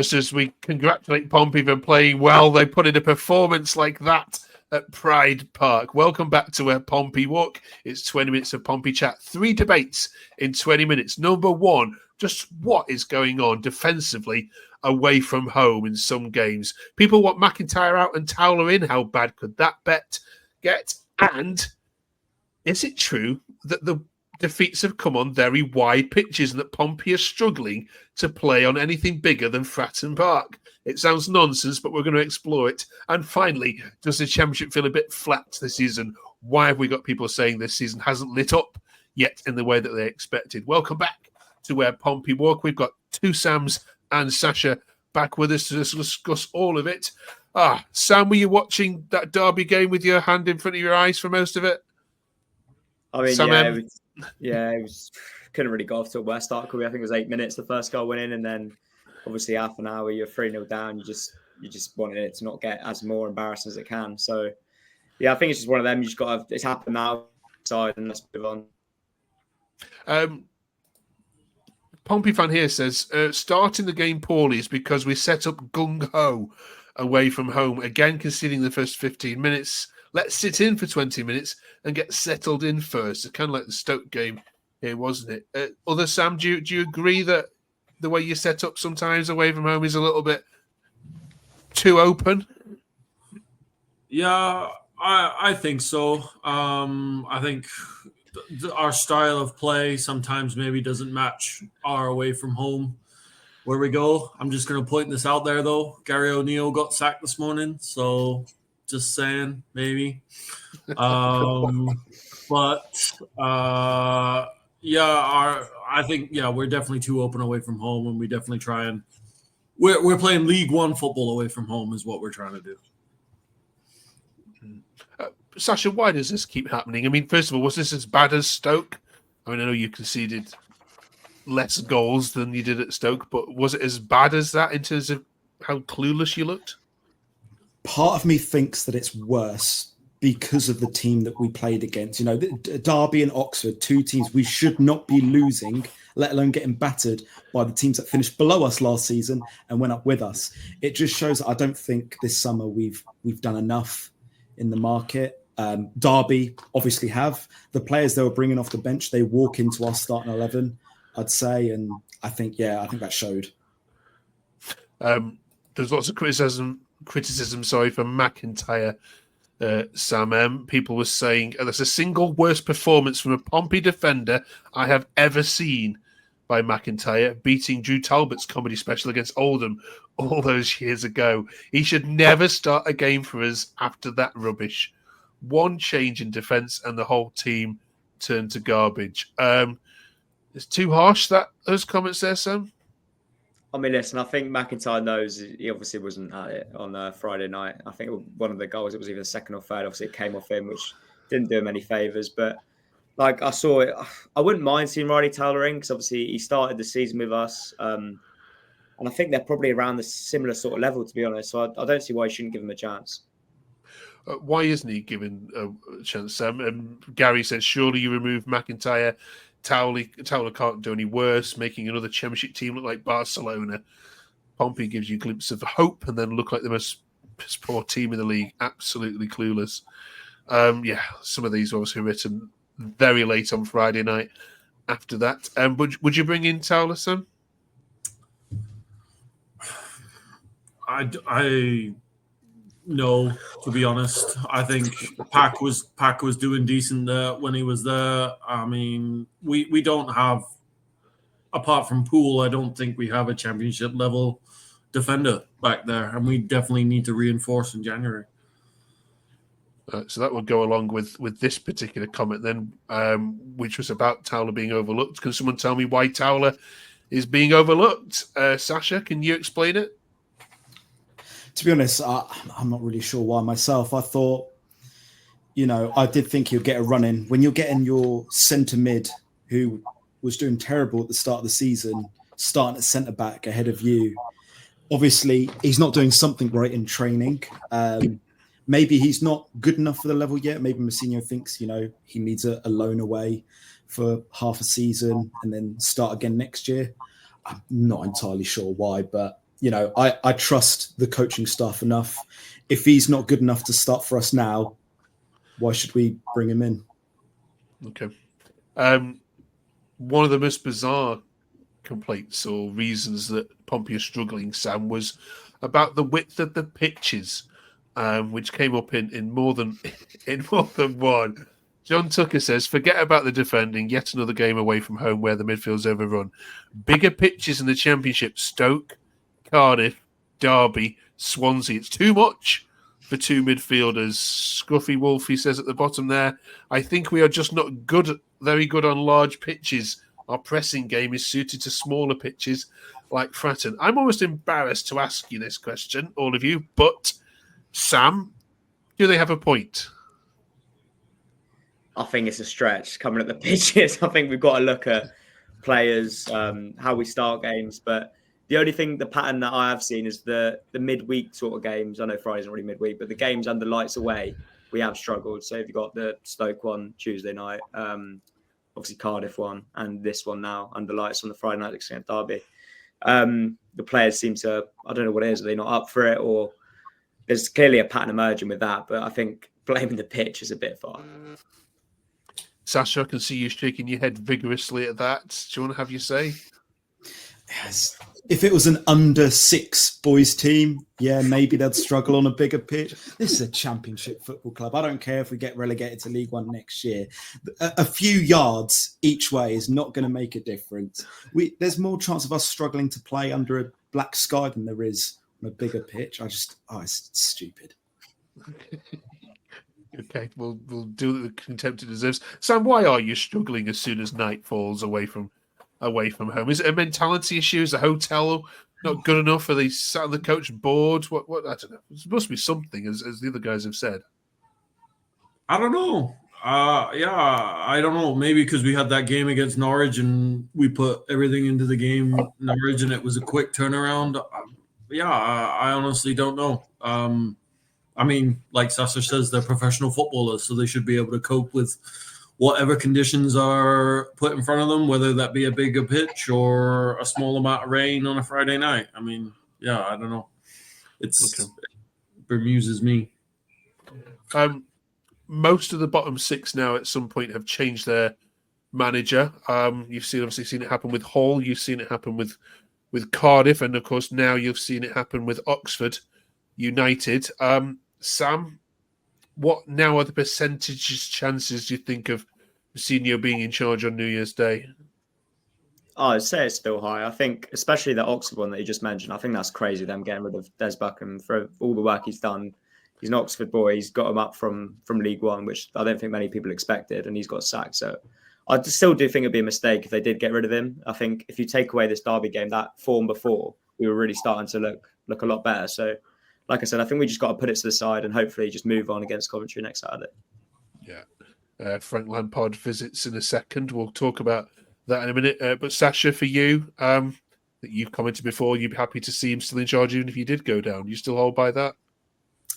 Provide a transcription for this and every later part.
Just as we congratulate Pompey for playing well, they put in a performance like that at Pride Park. Welcome back to Pompey Walk. It's 20 minutes of Pompey chat. 3 debates in 20 minutes. Number 1, just what is going on defensively away from home in some games? People want McIntyre out and Towler in. How bad could that bet get? And is it true that the defeats have come on very wide pitches and that Pompey are struggling to play on anything bigger than Fratton Park? It sounds nonsense, but we're going to explore it. And finally, does the Championship feel a bit flat this season? Why have we got people saying this season hasn't lit up yet in the way that they expected? Welcome back to Pompey Walk. We've got 2 Sams and Sasha back with us to discuss all of it. Sam, were you watching that Derby game with your hand in front of your eyes for most of it? I mean, Sam, it was couldn't really go off to a worse start. I think it was 8 minutes the first goal went in, and then obviously half an hour you're 3-0 down. You just wanted it to not get as more embarrassing as it can. So yeah, I think it's just one of them. You just got to, it's happened now, side, and let's move on. Pompey fan here says starting the game poorly is because we set up gung ho away from home, again conceding the first 15 minutes. Let's sit in for 20 minutes and get settled in first. It's kind of like the Stoke game here, wasn't it? Other Sam, do you agree that the way you set up sometimes away from home is a little bit too open? Yeah, I think so. I think our style of play sometimes maybe doesn't match our away from home where we go. I'm just going to point this out there, though. Gary O'Neill got sacked this morning, so just saying, maybe. I think we're definitely too open away from home, and we definitely try and we're playing League One football away from home is what we're trying to do. Sasha, why does this keep happening? I mean, first of all, was this as bad as Stoke? I mean, I know you conceded less goals than you did at Stoke, but was it as bad as that in terms of how clueless you looked? Part of me thinks that it's worse because of the team that we played against. You know, Derby and Oxford, 2 teams we should not be losing, let alone getting battered by the teams that finished below us last season and went up with us. It just shows that I don't think this summer we've done enough in the market. Derby obviously have the players they were bringing off the bench. They walk into our starting 11, I'd say, and I think that showed. There's lots of criticism. For McIntyre. Sam, people were saying that's the single worst performance from a Pompey defender I have ever seen by McIntyre, beating Drew Talbot's comedy special against Oldham all those years ago. He should never start a game for us after that rubbish. One change in defence and the whole team turned to garbage. It's too harsh, those comments there, Sam? I mean, listen, I think McIntyre knows he obviously wasn't at it on Friday night. I think one of the goals, it was either second or third, obviously it came off him, which didn't do him any favours. But like I saw it, I wouldn't mind seeing Riley Towler in because obviously he started the season with us. And I think they're probably around the similar sort of level, to be honest. So I don't see why you shouldn't give him a chance. Why isn't he given a chance, Sam? Gary says, surely you remove McIntyre. Towler can't do any worse, making another Championship team look like Barcelona. Pompey gives you a glimpse of hope and then look like the most poor team in the league. Absolutely clueless. Some of these were obviously written very late on Friday night after that. Would you bring in Towler, Sam? No, to be honest. I think Pack was doing decent when he was there. I mean, we don't have, apart from Poole, I don't think we have a Championship level defender back there, and we definitely need to reinforce in January. So that would go along with this particular comment then, which was about Towler being overlooked. Can someone tell me why Towler is being overlooked? Sasha, can you explain it? To be honest, I'm not really sure why myself. I thought, I did think he'll get a run in. When you're getting your centre mid, who was doing terrible at the start of the season, starting at centre back ahead of you, obviously he's not doing something great in training. Maybe he's not good enough for the level yet. Maybe Mousinho thinks, he needs a loan away for half a season and then start again next year. I'm not entirely sure why, but I trust the coaching staff enough. If he's not good enough to start for us now, why should we bring him in? Okay. One of the most bizarre complaints or reasons that Pompey are struggling, Sam, was about the width of the pitches, which came up in more than one. John Tucker says, forget about the defending, yet another game away from home where the midfield's overrun. Bigger pitches in the Championship, Stoke, Cardiff, Derby, Swansea. It's too much for two midfielders. Scruffy Wolfie says at the bottom there, I think we are just not very good on large pitches. Our pressing game is suited to smaller pitches like Fratton. I'm almost embarrassed to ask you this question, all of you, but Sam, do they have a point? I think it's a stretch coming at the pitches. I think we've got to look at players, how we start games. But the only thing, the pattern that I have seen is the midweek sort of games. I know Friday's not really midweek, but the games under lights away, we have struggled. So if you've got the Stoke one Tuesday night, obviously Cardiff one, and this one now under lights on the Friday night against Derby, the players seem to, I don't know what it is, are they not up for it, or there's clearly a pattern emerging with that. But I think blaming the pitch is a bit far. Sasha, I can see you shaking your head vigorously at that. Do you want to have your say? Yes. If it was an under 6 boys team, yeah, maybe they'd struggle on a bigger pitch. This is a Championship football club. I don't care if we get relegated to League One next year. A few yards each way is not going to make a difference. There's more chance of us struggling to play under a black sky than there is on a bigger pitch. It's stupid. Okay, we'll do the contempt it deserves. Sam, why are you struggling as soon as night falls away from home? Is it a mentality issue? Is the hotel not good enough? Are they sat on the coach board? What? I don't know. There must be something, as the other guys have said. I don't know. I don't know. Maybe because we had that game against Norwich and we put everything into the game Norwich and it was a quick turnaround. I honestly don't know. I mean, like Sasser says, they're professional footballers, so they should be able to cope with whatever conditions are put in front of them, whether that be a bigger pitch or a small amount of rain on a Friday night. I mean, I don't know. It bemuses me. Most of the bottom 6 now at some point have changed their manager. You've obviously seen it happen with Hull. You've seen it happen with Cardiff. And, of course, now you've seen it happen with Oxford United. Sam, what now are the percentage chances you think of Mousinho being in charge on New Year's Day? I'd say it's still high. I think, especially the Oxford one that you just mentioned, I think that's crazy, them getting rid of Des Buckham for all the work he's done. He's an Oxford boy. He's got him up from League One, which I don't think many people expected, and he's got sacked. So I still do think it'd be a mistake if they did get rid of him. I think if you take away this Derby game, that form before, we were really starting to look a lot better. So like I said, I think we just got to put it to the side and hopefully just move on against Coventry next Saturday. Yeah. Frank Lampard visits in a second. We'll talk about that in a minute. But Sasha, for you, that you've commented before, you'd be happy to see him still in charge even if he did go down. You still hold by that?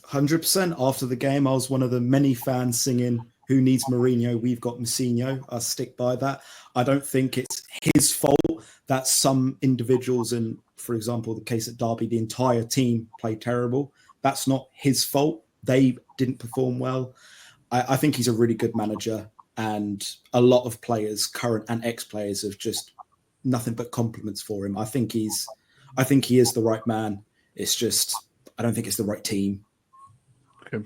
100%. After the game, I was one of the many fans singing, who needs Mourinho? We've got Mousinho. I stick by that. I don't think it's his fault that some individuals, and for example, the case at Derby, the entire team played terrible. That's not his fault. They didn't perform well. I think he's a really good manager, and a lot of players, current and ex-players, have just nothing but compliments for him. I think he is the right man. It's just, I don't think it's the right team. Okay.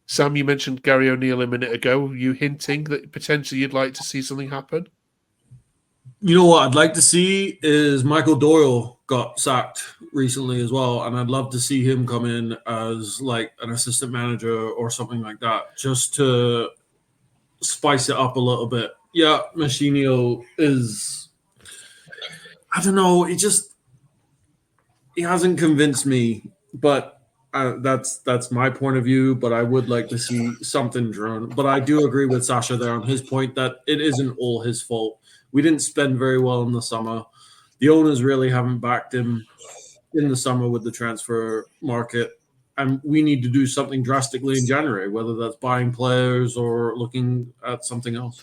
Sam, you mentioned Gary O'Neill a minute ago. Were you hinting that potentially you'd like to see something happen? You know what I'd like to see is Michael Doyle got sacked recently as well, and I'd love to see him come in as like an assistant manager or something like that, just to spice it up a little bit. Yeah, Mousinho is, I don't know, he hasn't convinced me, but that's my point of view. But I would like to see something drawn. But I do agree with Sasha there on his point that it isn't all his fault. We didn't spend very well in the summer. The owners really haven't backed him in the summer with the transfer market. And we need to do something drastically in January, whether that's buying players or looking at something else.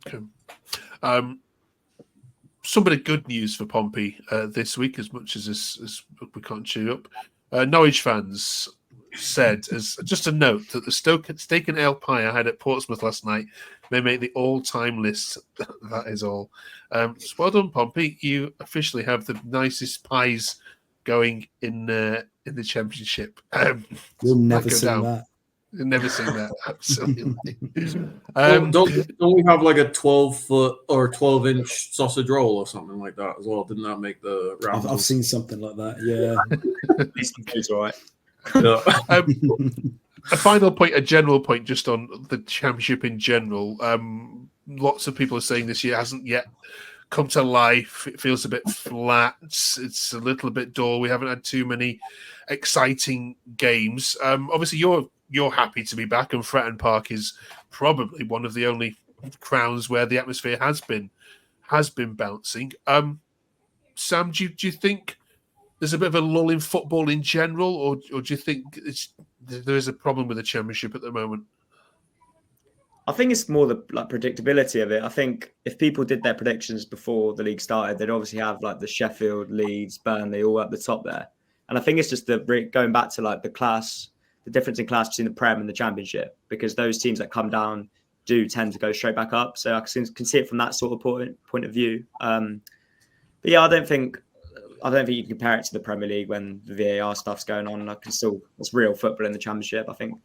Okay. some bit of good news for Pompey this week, as much as we can't cheer up. Norwich fans said, as just a note, that the steak and ale pie I had at Portsmouth last night may make the all-time list. That is all. So well done, Pompey. You officially have the nicest pies going in the Championship. You'll never see that. You'll never see that. Absolutely. Don't we have like a 12-foot or 12-inch sausage roll or something like that as well? Didn't that make the round? I've seen something like that. Yeah. It's all right. A final point, a general point, just on the Championship in general. Lots of people are saying this year hasn't yet come to life. It feels a bit flat. It's a little bit dull. We haven't had too many exciting games. Obviously, you're happy to be back, and Fratton Park is probably one of the only grounds where the atmosphere has been bouncing. Sam, do you think there's a bit of a lull in football in general, or do you think there is a problem with the Championship at the moment? I think it's more the predictability of it. I think if people did their predictions before the league started, they'd obviously have like the Sheffield, Leeds, Burnley all at the top there. And I think it's just going back to like the difference in class between the Prem and the Championship, because those teams that come down do tend to go straight back up. So I can see it from that sort of point of view. But yeah, I don't think you can compare it to the Premier League when the VAR stuff's going on. It's real football in the Championship. I think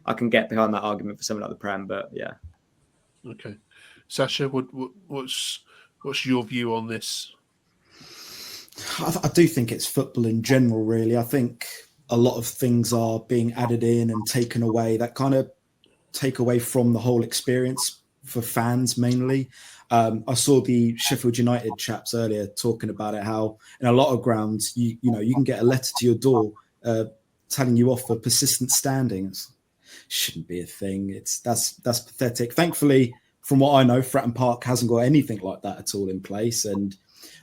I can get behind that argument for something like the Prem, but yeah. Okay, Sasha, what's your view on this? I do think it's football in general, really. I think a lot of things are being added in and taken away that kind of take away from the whole experience for fans mainly. I saw the Sheffield United chaps earlier talking about it, how in a lot of grounds, you can get a letter to your door telling you off for persistent standings. Shouldn't be a thing. That's pathetic. Thankfully, from what I know, Fratton Park hasn't got anything like that at all in place, and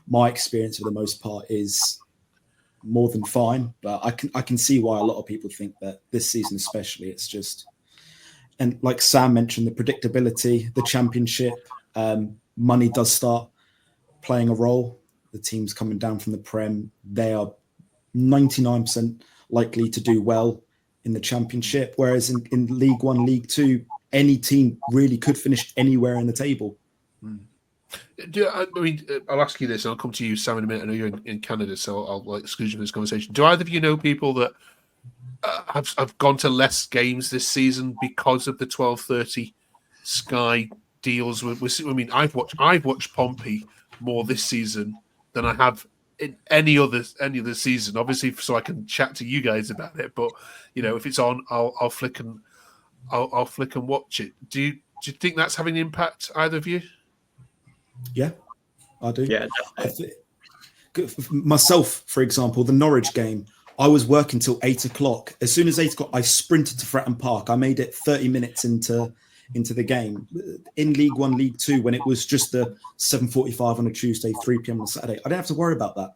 my experience for the most part is more than fine. But I can see why a lot of people think that this season especially, it's just, and like Sam mentioned, the predictability, the Championship, money does start playing a role. The teams coming down from the Prem, they are 99% likely to do well in the Championship, whereas in League One, League Two, any team really could finish anywhere in the table. I'll ask you this, and I'll come to you, Sam, in a minute. I know you're in Canada, so I'll exclude you from this conversation. Do either of you know people that have gone to less games this season because of the 12:30 Sky deals? I've watched Pompey more this season than I have in any other season, obviously, so I can chat to you guys about it. But if it's on, I'll flick and watch it. Do you think that's having an impact, either of you? Yeah, I do. Yeah, myself, for example, the Norwich game, I was working till 8:00. As soon as 8:00, I sprinted to Fratton Park. I made it 30 minutes into the game. In League One, League Two, when it was just the 7:45 on a Tuesday, 3 p.m. on a Saturday, I didn't have to worry about that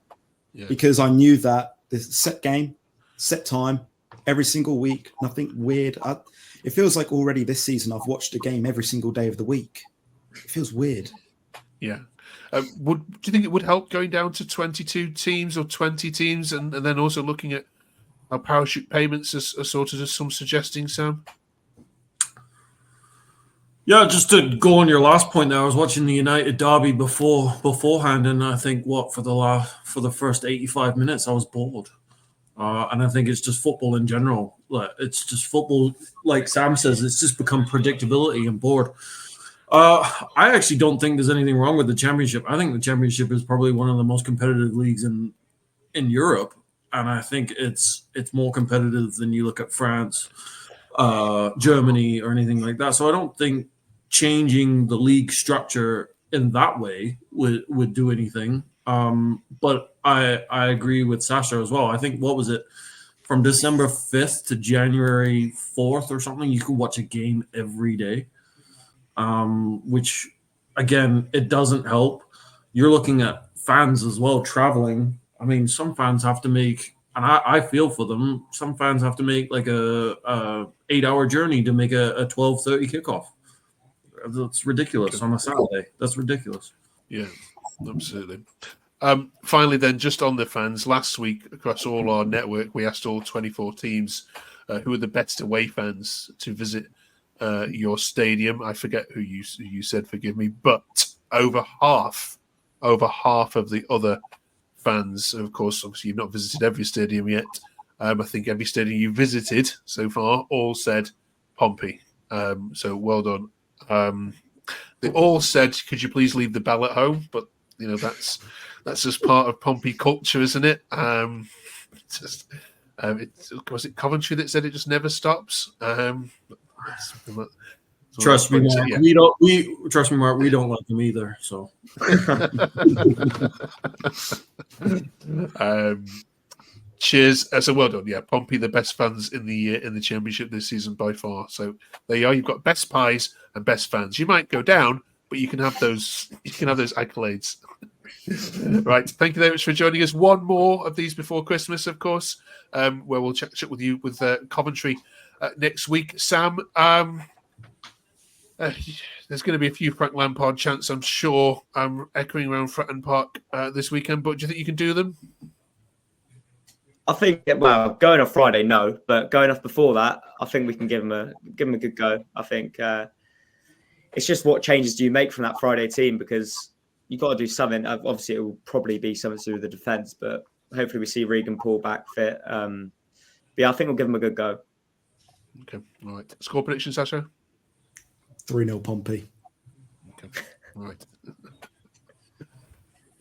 because I knew that the set game, set time, every single week, nothing weird. It feels like already this season I've watched a game every single day of the week. It feels weird. Yeah. Do you think it would help going down to 22 teams or 20 teams, and then also looking at how parachute payments are sorted, as some suggesting, Sam? Yeah, just to go on your last point there, I was watching the United Derby beforehand, and I think for the first 85 minutes I was bored. And I think it's just football in general. It's just football, like Sam says, it's just become predictability and bored. I actually don't think there's anything wrong with the Championship. I think the Championship is probably one of the most competitive leagues in Europe, and I think it's more competitive than you look at France, Germany, or anything like that. So I don't think changing the league structure in that way would do anything. But I agree with Sasha as well. I think, what was it, from December 5th to January 4th or something, you could watch a game every day. Which, again, it doesn't help. You're looking at fans as well traveling. I mean, some fans have to make, and I feel for them, some fans have to make like a 8-hour journey to make a 12:30 kickoff. That's ridiculous on a Saturday. That's ridiculous. Yeah. Absolutely. Finally, then, just on the fans, last week across all our network, we asked all 24 teams who are the best away fans to visit your stadium. I forget who you said, forgive me, but over half of the other fans, of course, obviously you've not visited every stadium yet. I think every stadium you visited so far all said Pompey. So well done. They all said, could you please leave the bell at home? But, that's just part of Pompey culture, isn't it? Was it Coventry that said it just never stops? Trust me, Mark. Yeah. Trust me, Mark. We don't like them either. So, cheers. So well done. Yeah, Pompey, the best fans in the championship this season by far. So there you are. You've got best pies and best fans. You might go down, but you can have those. You can have those accolades. Right. Thank you very much for joining us. One more of these before Christmas, of course, where we'll chat with you with Coventry next week. Sam, there's going to be a few Frank Lampard chants, I'm sure, echoing around Fratton Park this weekend. But do you think you can do them? I think, well, going off Friday, no, but going off before that, I think we can give them a good go. I think it's just what changes do you make from that Friday team, because you've got to do something. Obviously, it will probably be something to do with the defence, but hopefully we see Regan Paul back fit. But yeah, I think we'll give them a good go. Okay, all right. Score prediction, Sasha? 3-0 Pompey. Okay, all right.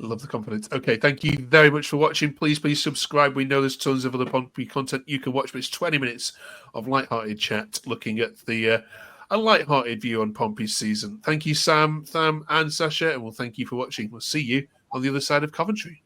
Love the confidence. Okay, thank you very much for watching. Please subscribe. We know there's tons of other Pompey content you can watch, but it's 20 minutes of light-hearted chat looking at a light-hearted view on Pompey's season. Thank you, Sam, Tham, and Sasha, and we'll thank you for watching. We'll see you on the other side of Coventry.